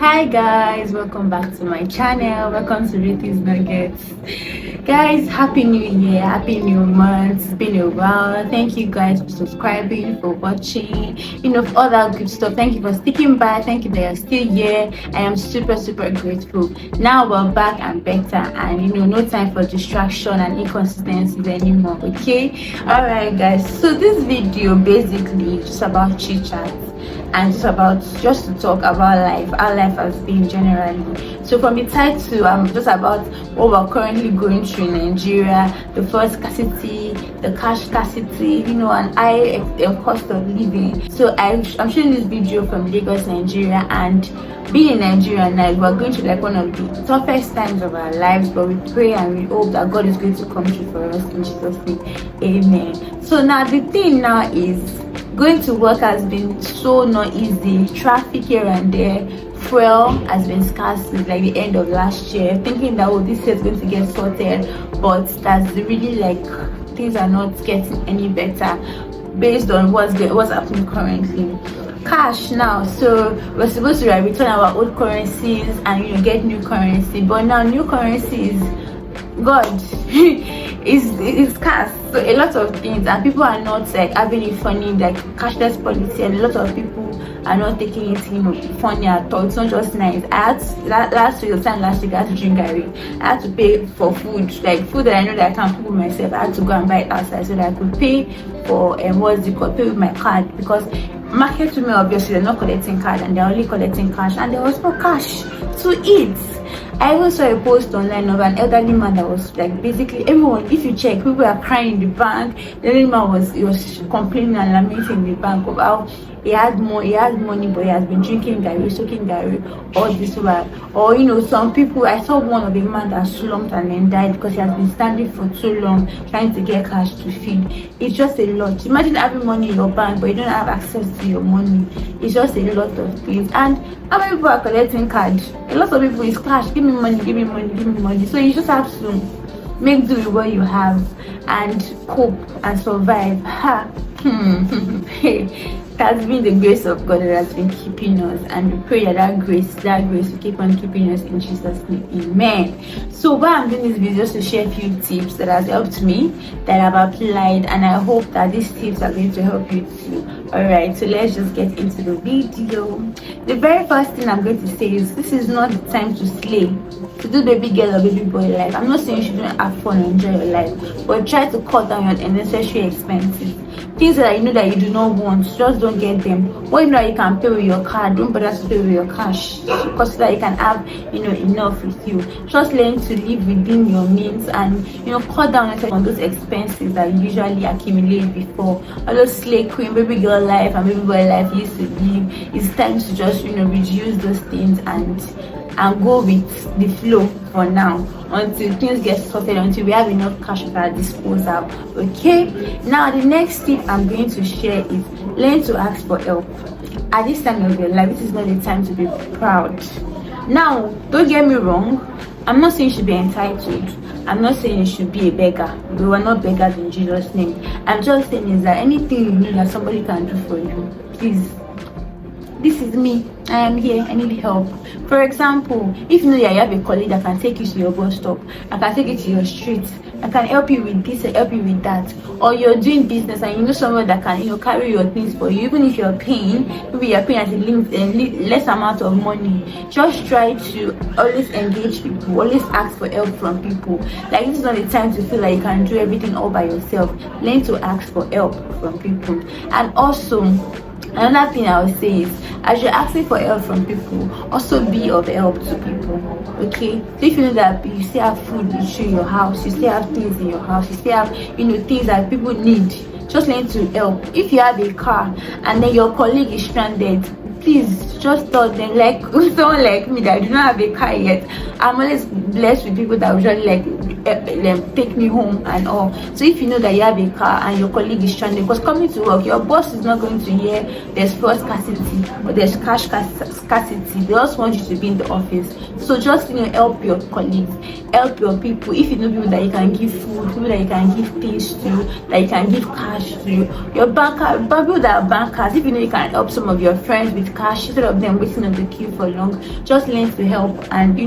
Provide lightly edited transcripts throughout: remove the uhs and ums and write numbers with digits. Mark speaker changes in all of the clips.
Speaker 1: Hi guys, welcome back to my channel. Welcome to Ruthie's Nuggets. Guys, happy new year, happy new month. It's been a while. Thank you guys for subscribing, for watching, for all that good stuff. Thank you for sticking by. Thank you that you're still here. I am super grateful. Now we're back and better, and no time for distraction and inconsistencies anymore. Okay, all right guys, so this video basically is just about chit chat and just to talk about life, how life has been generally. So from the title, just about what we're currently going through in Nigeria, the fuel scarcity, the cash scarcity, and high cost of living. So I'm showing this video from Lagos, Nigeria, and being in Nigeria now, we're going through like one of the toughest times of our lives, but we pray and we hope that God is going to come through for us in Jesus' name. Amen. So now the thing now is, going to work has been so not easy. Traffic here and there. Fuel has been scarce since like the end of last year. Thinking that this year is going to get sorted, but that's really things are not getting any better based on what's happening currently. Cash now, so we're supposed to return our old currencies and get new currency, but now new currency is God is scarce. So a lot of things, and people are not having it funny, cashless policy, and a lot of people are not taking it funny at all. It's not just nice. I had last week I had to drink garri. I had to pay for food, food that I know that I can't cook myself. I had to go and buy it outside so that I could pay for pay with my card, because market women obviously they're not collecting card and they're only collecting cash, and there was no cash to eat. I even saw a post online of an elderly man that was basically everyone, if you check, people are crying in the bank. The elderly man was complaining and lamenting in the bank of how he has money, but he has been drinking garri, soaking garri all this while. Or some people, I saw one of a man that slumped and then died because he has been standing for too long trying to get cash to feed. It's just a lot. Imagine having money in your bank but you don't have access to your money. It's just a lot of things. And how many people are collecting cash? A lot of people is cash. Give me money, give me money, give me money. So you just have to make do with what you have and cope and survive. That's been the grace of God that has been keeping us, and we pray that grace will keep on keeping us in Jesus' name. Amen. So why I'm doing this video is to share a few tips that has helped me, that I've applied, and I hope that these tips are going to help you too. Alright, so let's just get into the video. The very first thing I'm going to say is, this is not the time to slay, to do baby girl or baby boy life. I'm not saying you shouldn't have fun and enjoy your life, but try to cut down your unnecessary expenses. Things that that you do not want, just don't get them. What that you can pay with your card, don't bother to pay with your cash, because so that you can have enough with you. Just learn to live within your means and cut down on those expenses that you usually accumulate before. All those slay queen, baby girl life and baby boy life you used to live, it's time to just reduce those things and go with the flow for now, until things get sorted, until we have enough cash at our disposal. Okay, now the next tip I'm going to share is learn to ask for help. At this time of your life, this is not the time to be proud. Now, don't get me wrong, I'm not saying you should be entitled. I'm not saying you should be a beggar. We were not beggars in Jesus' name. I'm just saying is that anything you need that somebody can do for you, please. This is me. I am here. I need help. For example, if you know that you have a colleague that can take you to your bus stop, I can take you to your street, I can help you with this, help you with that. Or you're doing business and you know someone that can carry your things for you, even if you're paying, maybe you're paying at a less amount of money. Just try to always engage people, always ask for help from people. This is not the time to feel like you can do everything all by yourself. Learn to ask for help from people. And also, another thing I would say is, as you're asking for help from people, also be of help to people. Okay, so if you know that you still have food in your house, you still have things in your house, you still have things that people need, just learn to help. If you have a car and then your colleague is stranded, please just tell them, someone like me that do not have a car yet. I'm always blessed with people that usually take me home and all. So if you know that you have a car and your colleague is stranded, because coming to work, your boss is not going to hear there's fuel scarcity or there's cash scarcity. They just want you to be in the office. So just help your colleagues, help your people. If you know people that you can give food, people that you can give things to, that you can give cash to, your banker, people that are bankers, if you know you can help some of your friends with cash instead of them waiting on the queue for long, just learn to help and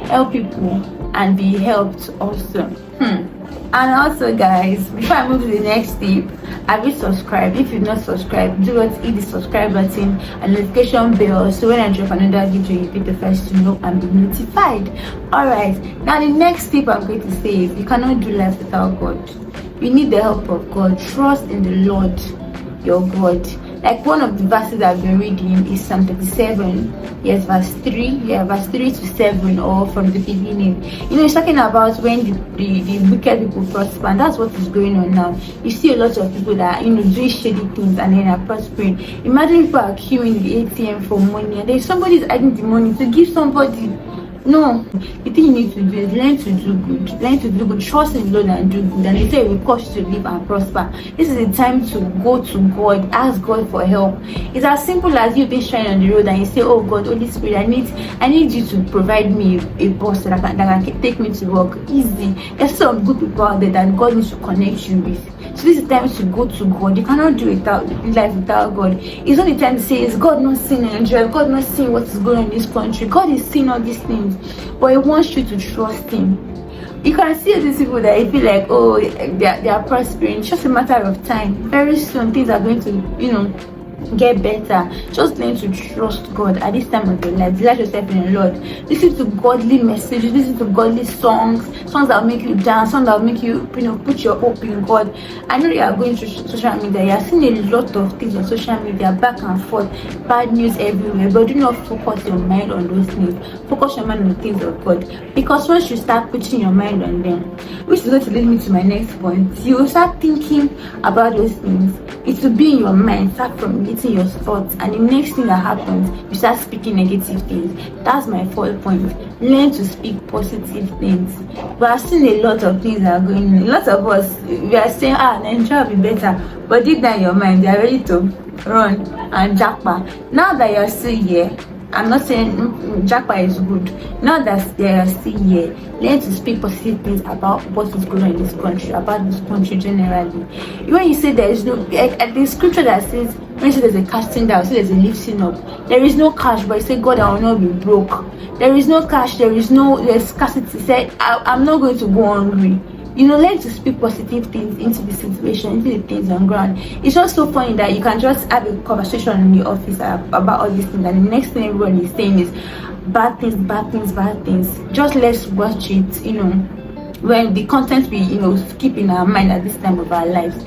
Speaker 1: help people and be helped also. And also, guys, before I move to the next tip, have you subscribed? If you've not subscribed, do not hit the subscribe button and notification bell, so when I drop another video, you'll be the first to know and be notified. Alright, now the next tip I'm going to say is you cannot do life without God. You need the help of God. Trust in the Lord your God. Like one of the verses I've been reading is Psalm 37, yes, verse 3, verse 3 to 7, or from the beginning. It's talking about when the wicked people prosper, and that's what is going on now. You see a lot of people that doing shady things and then are prospering. Imagine people are queuing the ATM for money, and there's somebody is hiding the money to give somebody. No, the thing you need to do is learn to do good. Learn to do good. Trust in the Lord and do good. And they say it will cause you to live and prosper. This is the time to go to God. Ask God for help. It's as simple as you being stranded on the road and you say, oh God, Holy Spirit, I need you to provide me a bus that can take me to work. Easy. There's some good people out there that God needs to connect you with. So this is the time to go to God. You cannot do life without God. It's not the time to say, is God not seeing Nigeria? God not seeing what is going on in this country? God is seeing all these things, but He wants you to trust Him. You can see these people that you feel like, oh, they are prospering. It's just a matter of time. Very soon things are going to get better. Just learn to trust God at this time of your life. Delight yourself in the Lord. Listen to godly messages, listen to godly songs that will make you dance, songs that will make you put your hope in God. I know you are going through social media, you are seeing a lot of things on social media, back and forth, bad news everywhere, but do not focus your mind on those things. Focus your mind on the things of God, because once you start putting your mind on them, which is going to lead me to my next point, you will start thinking about those things. It will be in your mind, start from your thoughts, and the next thing that happens, you start speaking negative things. That's my fourth point. Learn to speak positive things. We are seeing a lot of things that are going on. A lot of us, we are saying, Nigeria will be better, but deep down in your mind, they are ready to run and jackpot. Now that you're still here, I'm not saying jackpot is good. Now that they are still here, learn to speak positive things about what is going on in this country, about this country generally. When you say there is no, like the scripture that says, when you say there's a casting down, say there's a lifting up. There is no cash, but you say, God, I will not be broke. There is no cash, there's scarcity. Say, I'm not going to go hungry. Learn to speak positive things into the situation, into the things on ground. It's just so funny that you can just have a conversation in the office about all these things, and the next thing everyone is saying is bad things, bad things, bad things. Just let's watch it, when the content we keep in our mind at this time of our lives.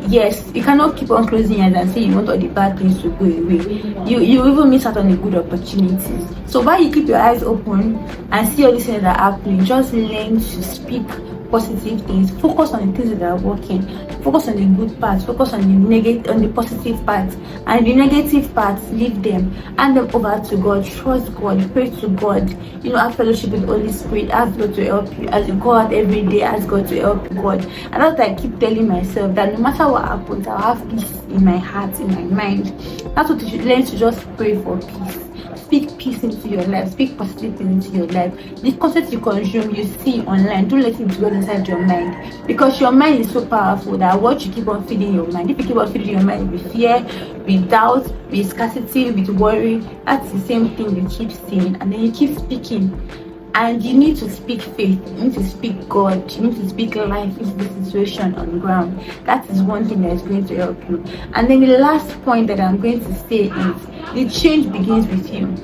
Speaker 1: Yes, you cannot keep on closing your eyes and say you want all the bad things to go away. You even miss out on the good opportunities. So while you keep your eyes open and see all these things that are happening, just learn to speak positive things. Focus on the things that are working. Focus on the good parts. Focus on the positive parts, and the negative parts, leave them. Hand them over to God. Trust God. Pray to God. Have fellowship with the Holy Spirit. Ask God to help you. As you go out every day, ask God to help God. And that's what I keep telling myself, that no matter what happens, I'll have peace in my heart, in my mind. That's what you should learn, to just pray for peace. Speak peace into your life. Speak positive things into your life. The content you consume, you see online, don't let it dwell inside your mind, because your mind is so powerful that what you keep on feeding your mind, if you keep on feeding your mind with fear, with doubt, with scarcity, with worry, that's the same thing you keep seeing, and then you keep speaking. And you need to speak faith, you need to speak God, you need to speak life into the situation on the ground. That is one thing that is going to help you. And then the last point that I'm going to say is, the change begins with you.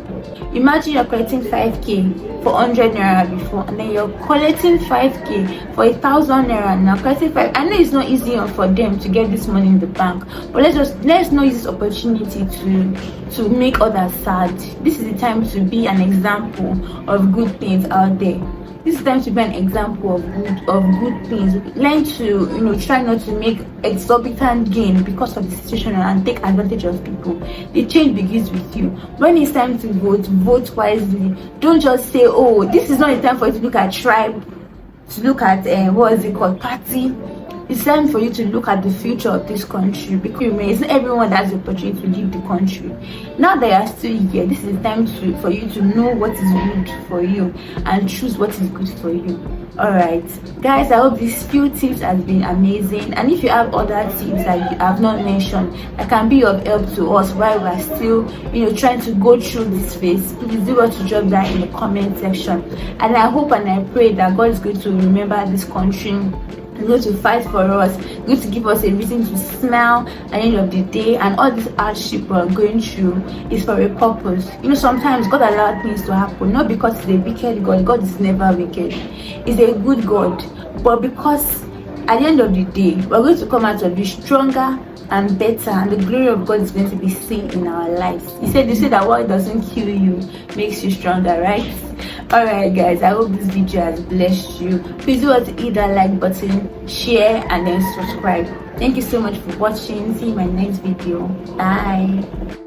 Speaker 1: Imagine you're collecting 5k for 100 naira before, and then you're collecting 5k for 1,000 naira now. Collecting 5. I know it's not easy for them to get this money in the bank, but let's not use this opportunity to make others sad. This is the time to be an example of good things out there. This is time to be an example of good things. Learn to try not to make exorbitant gain because of the situation and take advantage of people. The change begins with you. When it's time to vote, vote wisely. Don't just say, oh, this is not the time for you to look at tribe. to look at what is it called, party. It's time for you to look at the future of this country, because it's not everyone that has the opportunity to leave the country. Now that you are still here, this is time for you to know what is good for you and choose what is good for you. All right, guys, I hope these few tips has been amazing, and if you have other tips that you have not mentioned that can be of help to us while we are still trying to go through this phase, please do want to drop that in the comment section. And I hope and I pray that God is going to remember this country, going to fight for us, going to give us a reason to smile at the end of the day. And all this hardship we're going through is for a purpose. Sometimes God allows things to happen, not because he's a wicked God. God is never wicked. He's a good God. But because at the end of the day, we're going to come out of this stronger and better, and the glory of God is going to be seen in our lives. He said that what doesn't kill you makes you stronger, right? Alright guys, I hope this video has blessed you. Please do want to hit that like button, share, and then subscribe. Thank you so much for watching. See you in my next video. Bye.